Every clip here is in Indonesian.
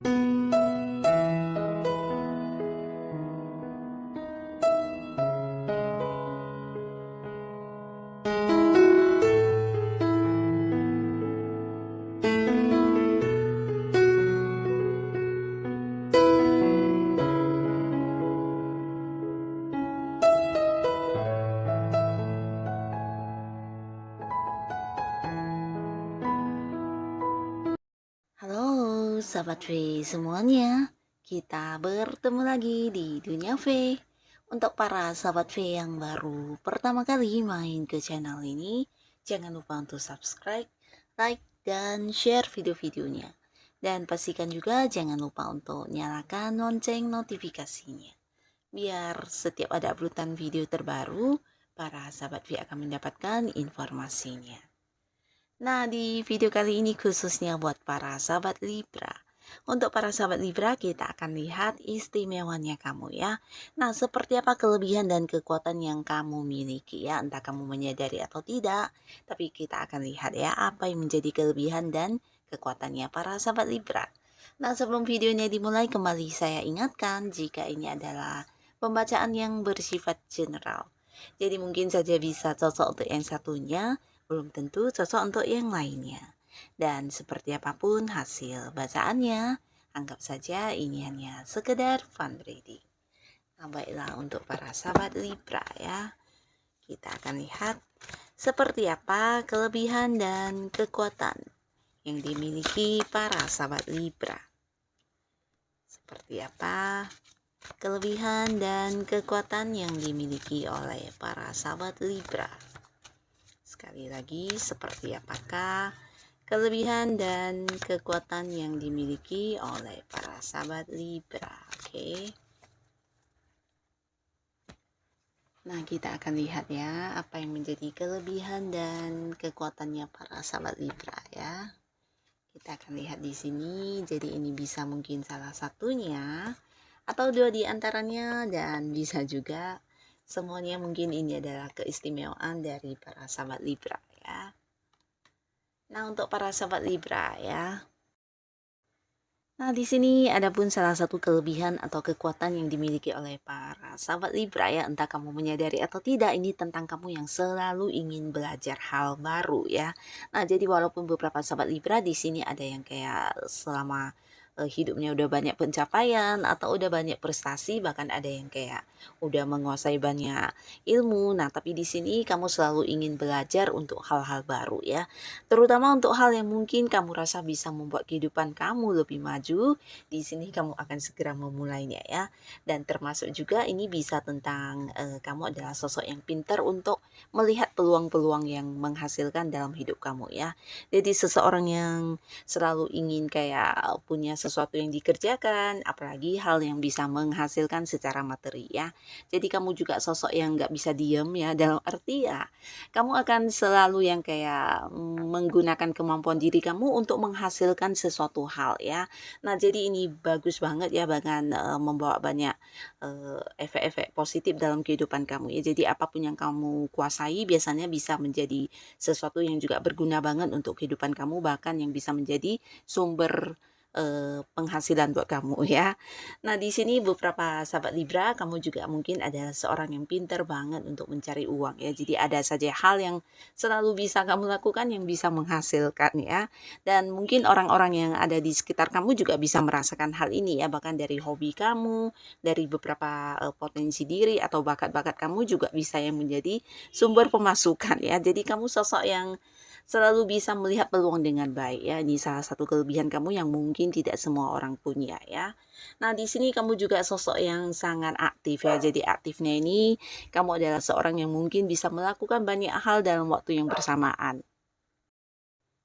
Halo Sahabat V semuanya, kita bertemu lagi di Dunia V. Untuk para Sahabat V yang baru pertama kali main ke channel ini, jangan lupa untuk subscribe, like, dan share video-videonya. Dan pastikan juga jangan lupa untuk nyalakan lonceng notifikasinya. Biar setiap ada uploadan video terbaru, para Sahabat V akan mendapatkan informasinya. Nah, di video kali ini khususnya buat para sahabat Libra. Untuk para sahabat Libra, kita akan lihat istimewanya kamu ya. Nah, seperti apa kelebihan dan kekuatan yang kamu miliki ya, entah kamu menyadari atau tidak. Tapi kita akan lihat ya, apa yang menjadi kelebihan dan kekuatannya para sahabat Libra. Nah, sebelum videonya dimulai, kembali saya ingatkan jika ini adalah pembacaan yang bersifat general. Jadi mungkin saja bisa cocok untuk yang satunya, belum tentu cocok untuk yang lainnya. Dan seperti apapun hasil bacaannya, anggap saja ini hanya sekedar fun reading. Nah, baiklah untuk para sahabat Libra ya, kita akan lihat seperti apa kelebihan dan kekuatan yang dimiliki para sahabat Libra. Seperti apa kelebihan dan kekuatan yang dimiliki oleh para sahabat Libra. Sekali lagi, seperti apakah kelebihan dan kekuatan yang dimiliki oleh para sahabat Libra? Oke. Nah, kita akan lihat ya, apa yang menjadi kelebihan dan kekuatannya para sahabat Libra ya. Kita akan lihat di sini. Jadi ini bisa mungkin salah satunya atau dua di antaranya, dan bisa juga semuanya. Mungkin ini adalah keistimewaan dari para sahabat Libra ya. Nah, untuk para sahabat Libra ya. Nah, di sini ada pun salah satu kelebihan atau kekuatan yang dimiliki oleh para sahabat Libra ya, entah kamu menyadari atau tidak, ini tentang kamu yang selalu ingin belajar hal baru ya. Nah, jadi walaupun beberapa sahabat Libra di sini ada yang kayak selama hidupnya udah banyak pencapaian atau udah banyak prestasi, bahkan ada yang kayak udah menguasai banyak ilmu. Nah, tapi di sini kamu selalu ingin belajar untuk hal-hal baru ya. Terutama untuk hal yang mungkin kamu rasa bisa membuat kehidupan kamu lebih maju, di sini kamu akan segera memulainya ya. Dan termasuk juga ini bisa tentang kamu adalah sosok yang pintar untuk melihat peluang-peluang yang menghasilkan dalam hidup kamu ya. Jadi seseorang yang selalu ingin kayak punya sesuatu yang dikerjakan, apalagi hal yang bisa menghasilkan secara materi ya. Jadi kamu juga sosok yang nggak bisa diem ya, dalam arti ya kamu akan selalu yang kayak menggunakan kemampuan diri kamu untuk menghasilkan sesuatu hal ya. Nah, jadi ini bagus banget ya, bahkan membawa banyak efek-efek positif dalam kehidupan kamu ya. Jadi apapun yang kamu kuasai biasanya bisa menjadi sesuatu yang juga berguna banget untuk kehidupan kamu, bahkan yang bisa menjadi sumber penghasilan buat kamu ya. Nah, di sini beberapa sahabat Libra, kamu juga mungkin adalah seorang yang pintar banget untuk mencari uang ya. Jadi ada saja hal yang selalu bisa kamu lakukan yang bisa menghasilkan ya. Dan mungkin orang-orang yang ada di sekitar kamu juga bisa merasakan hal ini ya, bahkan dari hobi kamu, dari beberapa potensi diri atau bakat-bakat kamu juga bisa yang menjadi sumber pemasukan ya. Jadi kamu sosok yang selalu bisa melihat peluang dengan baik ya. Ini salah satu kelebihan kamu yang mungkin tidak semua orang punya ya. Nah, di sini kamu juga sosok yang sangat aktif ya. Jadi aktifnya ini kamu adalah seorang yang mungkin bisa melakukan banyak hal dalam waktu yang bersamaan.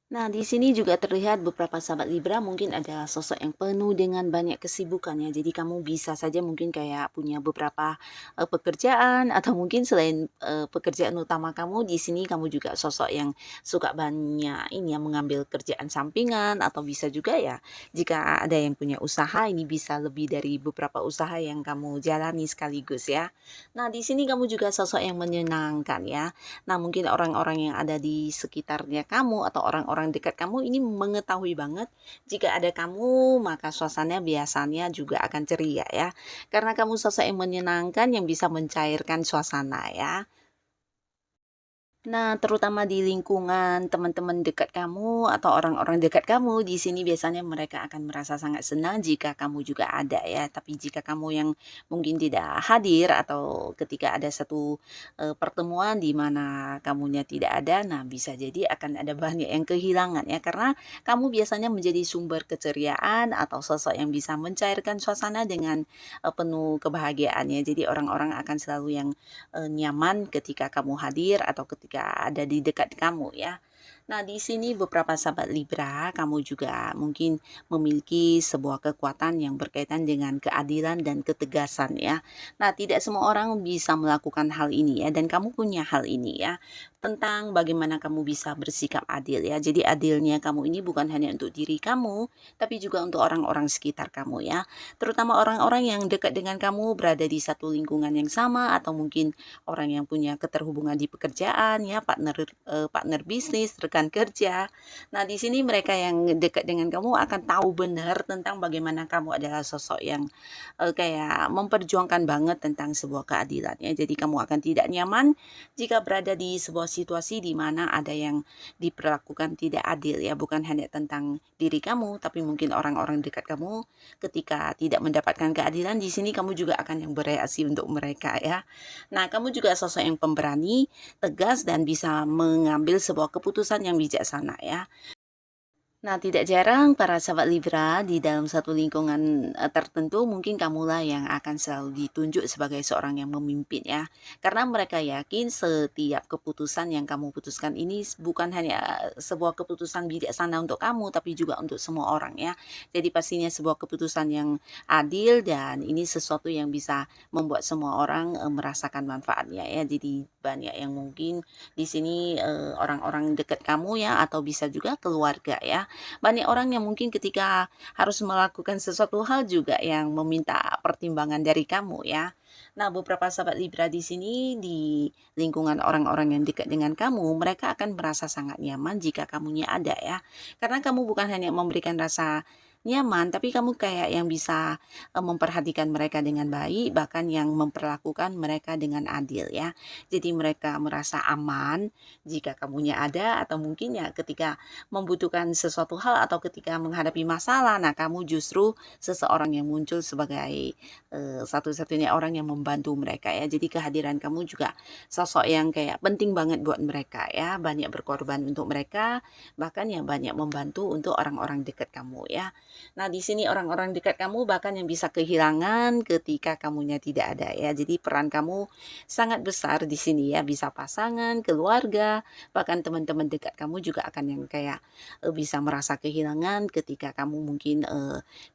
Nah, di sini juga terlihat beberapa sahabat Libra mungkin adalah sosok yang penuh dengan banyak kesibukan ya. Jadi kamu bisa saja mungkin kayak punya beberapa pekerjaan, atau mungkin selain pekerjaan utama kamu, di sini kamu juga sosok yang suka banyak ini ya, mengambil kerjaan sampingan, atau bisa juga ya jika ada yang punya usaha, ini bisa lebih dari beberapa usaha yang kamu jalani sekaligus ya. Nah, di sini kamu juga sosok yang menyenangkan ya. Nah, mungkin orang-orang yang ada di sekitarnya kamu atau orang-orang orang-orang dekat kamu ini mengetahui banget jika ada kamu, maka suasana biasanya juga akan ceria ya. Karena kamu sosok yang menyenangkan yang bisa mencairkan suasana ya. Nah, terutama di lingkungan teman-teman dekat kamu atau orang-orang dekat kamu, di sini biasanya mereka akan merasa sangat senang jika kamu juga ada ya. Tapi jika kamu yang mungkin tidak hadir atau ketika ada satu pertemuan di mana kamunya tidak ada, nah bisa jadi akan ada banyak yang kehilangan ya. Karena kamu biasanya menjadi sumber keceriaan atau sosok yang bisa mencairkan suasana dengan penuh kebahagiaannya. Jadi orang-orang akan selalu yang nyaman ketika kamu hadir atau ketika ada di dekat kamu ya. Nah, di sini beberapa sahabat Libra, kamu juga mungkin memiliki sebuah kekuatan yang berkaitan dengan keadilan dan ketegasan ya. Nah, tidak semua orang bisa melakukan hal ini ya, dan kamu punya hal ini ya. Tentang bagaimana kamu bisa bersikap adil ya. Jadi adilnya kamu ini bukan hanya untuk diri kamu, tapi juga untuk orang-orang sekitar kamu ya. Terutama orang-orang yang dekat dengan kamu berada di satu lingkungan yang sama atau mungkin orang yang punya keterhubungan di pekerjaan ya, partner bisnis, rekan kerja. Nah, di sini mereka yang dekat dengan kamu akan tahu benar tentang bagaimana kamu adalah sosok yang kayak memperjuangkan banget tentang sebuah keadilan ya. Jadi kamu akan tidak nyaman jika berada di sebuah situasi di mana ada yang diperlakukan tidak adil ya, bukan hanya tentang diri kamu, tapi mungkin orang-orang dekat kamu ketika tidak mendapatkan keadilan, di sini kamu juga akan yang bereaksi untuk mereka ya. Nah, kamu juga sosok yang pemberani, tegas dan bisa mengambil sebuah keputusan yang bijaksana ya. Nah, tidak jarang para sahabat Libra di dalam satu lingkungan tertentu mungkin kamulah yang akan selalu ditunjuk sebagai seorang yang memimpin ya. Karena mereka yakin setiap keputusan yang kamu putuskan ini bukan hanya sebuah keputusan bijaksana untuk kamu tapi juga untuk semua orang ya. Jadi pastinya sebuah keputusan yang adil dan ini sesuatu yang bisa membuat semua orang merasakan manfaatnya ya. Jadi banyak yang mungkin di sini orang-orang dekat kamu ya atau bisa juga keluarga ya. Banyak orang yang mungkin ketika harus melakukan sesuatu hal juga yang meminta pertimbangan dari kamu ya. Nah, beberapa sahabat Libra di sini di lingkungan orang-orang yang dekat dengan kamu, mereka akan merasa sangat nyaman jika kamunya ada ya. Karena kamu bukan hanya memberikan rasa nyaman, tapi kamu kayak yang bisa memperhatikan mereka dengan baik, bahkan yang memperlakukan mereka dengan adil ya. Jadi mereka merasa aman jika kamunya ada atau mungkin ya ketika membutuhkan sesuatu hal atau ketika menghadapi masalah, nah kamu justru seseorang yang muncul sebagai satu-satunya orang yang membantu mereka ya. Jadi kehadiran kamu juga sosok yang kayak penting banget buat mereka ya. Banyak berkorban untuk mereka, bahkan yang banyak membantu untuk orang-orang dekat kamu ya. Nah, di sini orang-orang dekat kamu bahkan yang bisa kehilangan ketika kamunya tidak ada ya. Jadi peran kamu sangat besar di sini ya. Bisa pasangan, keluarga, bahkan teman-teman dekat kamu juga akan yang kayak bisa merasa kehilangan ketika kamu mungkin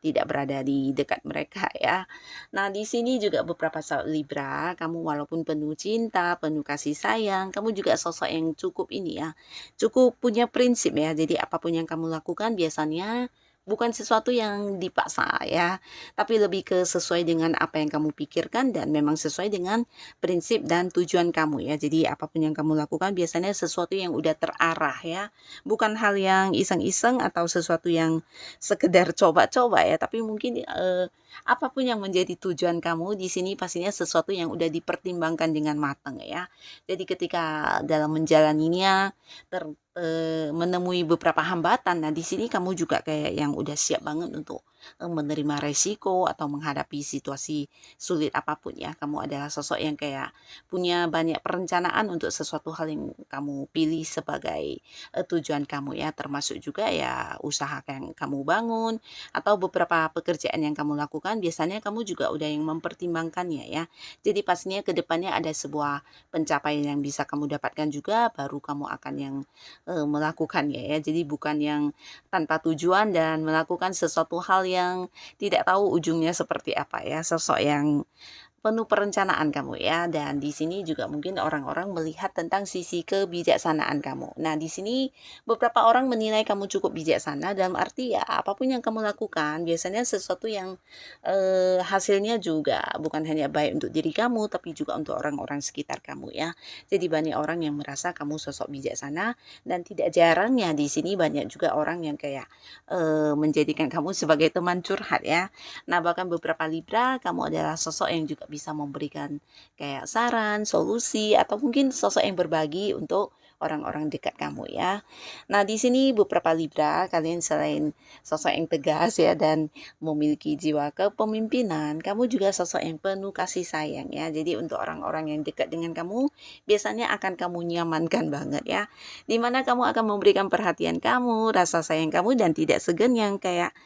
tidak berada di dekat mereka ya. Nah, di sini juga beberapa sahabat Libra, kamu walaupun penuh cinta, penuh kasih sayang, kamu juga sosok yang cukup ini ya, cukup punya prinsip ya. Jadi apapun yang kamu lakukan biasanya bukan sesuatu yang dipaksa ya, tapi lebih ke sesuai dengan apa yang kamu pikirkan dan memang sesuai dengan prinsip dan tujuan kamu ya. Jadi apapun yang kamu lakukan biasanya sesuatu yang udah terarah ya, bukan hal yang iseng-iseng atau sesuatu yang sekedar coba-coba ya, tapi mungkin apapun yang menjadi tujuan kamu di sini pastinya sesuatu yang udah dipertimbangkan dengan matang ya. Jadi ketika dalam menjalaninya menemui beberapa hambatan, nah di sini kamu juga kayak yang udah siap banget untuk menerima resiko atau menghadapi situasi sulit apapun ya. Kamu adalah sosok yang kayak punya banyak perencanaan untuk sesuatu hal yang kamu pilih sebagai tujuan kamu ya, termasuk juga ya usaha yang kamu bangun atau beberapa pekerjaan yang kamu lakukan biasanya kamu juga udah yang mempertimbangkannya ya. Jadi pastinya ke depannya ada sebuah pencapaian yang bisa kamu dapatkan juga baru kamu akan yang melakukannya ya. Jadi bukan yang tanpa tujuan dan melakukan sesuatu hal yang tidak tahu ujungnya seperti apa ya. Sosok yang penuh perencanaan kamu ya, dan di sini juga mungkin orang-orang melihat tentang sisi kebijaksanaan kamu. Nah, di sini beberapa orang menilai kamu cukup bijaksana dalam arti ya apapun yang kamu lakukan biasanya sesuatu yang hasilnya juga bukan hanya baik untuk diri kamu tapi juga untuk orang-orang sekitar kamu ya. Jadi banyak orang yang merasa kamu sosok bijaksana dan tidak jarangnya di sini banyak juga orang yang kayak menjadikan kamu sebagai teman curhat ya. Nah, bahkan beberapa Libra, kamu adalah sosok yang juga bisa memberikan kayak saran, solusi, atau mungkin sosok yang berbagi untuk orang-orang dekat kamu ya. Nah, di sini beberapa Libra, kalian selain sosok yang tegas ya dan memiliki jiwa kepemimpinan, kamu juga sosok yang penuh kasih sayang ya. Jadi untuk orang-orang yang dekat dengan kamu, biasanya akan kamu nyamankan banget ya. Dimana kamu akan memberikan perhatian kamu, rasa sayang kamu dan tidak segan yang kayak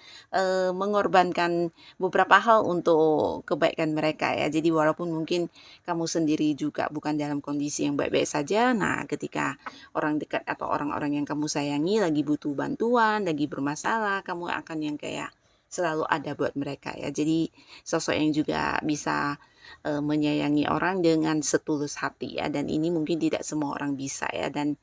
mengorbankan beberapa hal untuk kebaikan mereka ya. Jadi walaupun mungkin kamu sendiri juga bukan dalam kondisi yang baik-baik saja, nah ketika orang dekat atau orang-orang yang kamu sayangi lagi butuh bantuan, lagi bermasalah, kamu akan yang kayak selalu ada buat mereka ya. Jadi sosok yang juga bisa menyayangi orang dengan setulus hati ya, dan ini mungkin tidak semua orang bisa ya. Dan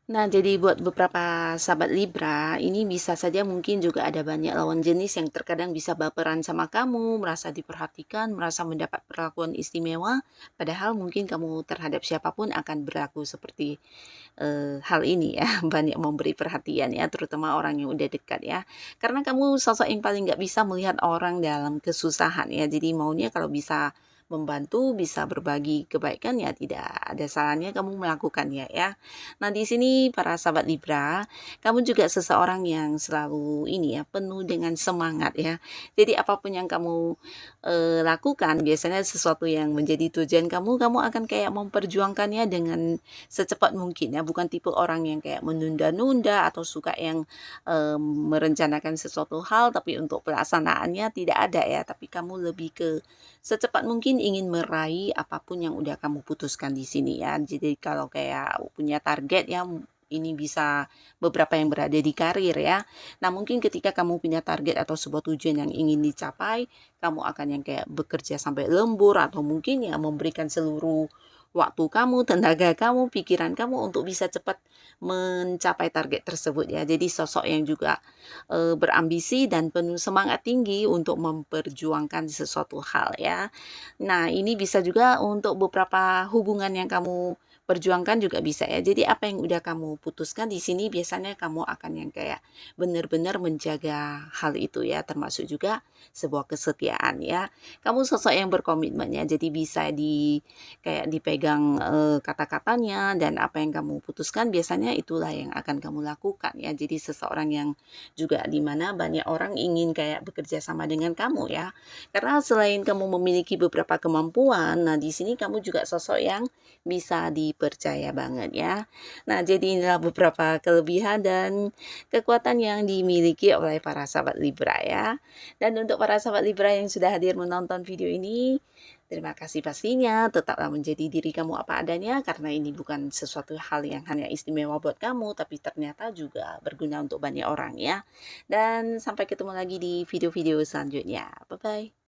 nah, jadi buat beberapa sahabat Libra, ini bisa saja mungkin juga ada banyak lawan jenis yang terkadang bisa baperan sama kamu, merasa diperhatikan, merasa mendapat perlakuan istimewa, padahal mungkin kamu terhadap siapapun akan berlaku seperti hal ini ya, banyak memberi perhatian ya, terutama orang yang udah dekat ya. Karena kamu sosok yang paling nggak bisa melihat orang dalam kesusahan ya, jadi maunya kalau bisa membantu, bisa berbagi kebaikan ya tidak ada salahnya kamu melakukannya ya. Nah, di sini para sahabat Libra, kamu juga seseorang yang selalu ini ya, penuh dengan semangat ya. Jadi apapun yang kamu lakukan, biasanya sesuatu yang menjadi tujuan kamu, kamu akan kayak memperjuangkannya dengan secepat mungkin ya. Bukan tipe orang yang kayak menunda-nunda atau suka yang merencanakan sesuatu hal tapi untuk pelaksanaannya tidak ada ya. Tapi kamu lebih ke secepat mungkin ingin meraih apapun yang udah kamu putuskan di sini ya. Jadi kalau kayak punya target ya, ini bisa beberapa yang berada di karir ya. Nah, mungkin ketika kamu punya target atau sebuah tujuan yang ingin dicapai, kamu akan yang kayak bekerja sampai lembur atau mungkin ya memberikan seluruh waktu kamu, tenaga kamu, pikiran kamu untuk bisa cepat mencapai target tersebut ya. Jadi sosok yang juga berambisi dan penuh semangat tinggi untuk memperjuangkan sesuatu hal ya. Nah, ini bisa juga untuk beberapa hubungan yang kamu perjuangkan juga bisa ya. Jadi apa yang udah kamu putuskan di sini biasanya kamu akan yang kayak benar-benar menjaga hal itu ya, termasuk juga sebuah kesetiaan ya. Kamu sosok yang berkomitmen ya, jadi bisa kayak dipegang kata-katanya dan apa yang kamu putuskan biasanya itulah yang akan kamu lakukan ya. Jadi seseorang yang juga dimana banyak orang ingin kayak bekerja sama dengan kamu ya. Karena selain kamu memiliki beberapa kemampuan, nah di sini kamu juga sosok yang bisa dipercaya banget ya. Nah, jadi inilah beberapa kelebihan dan kekuatan yang dimiliki oleh para sahabat Libra ya. Dan untuk para sahabat Libra yang sudah hadir menonton video ini, terima kasih pastinya. Tetaplah menjadi diri kamu apa adanya karena ini bukan sesuatu hal yang hanya istimewa buat kamu, tapi ternyata juga berguna untuk banyak orang ya. Dan sampai ketemu lagi di video-video selanjutnya. Bye-bye.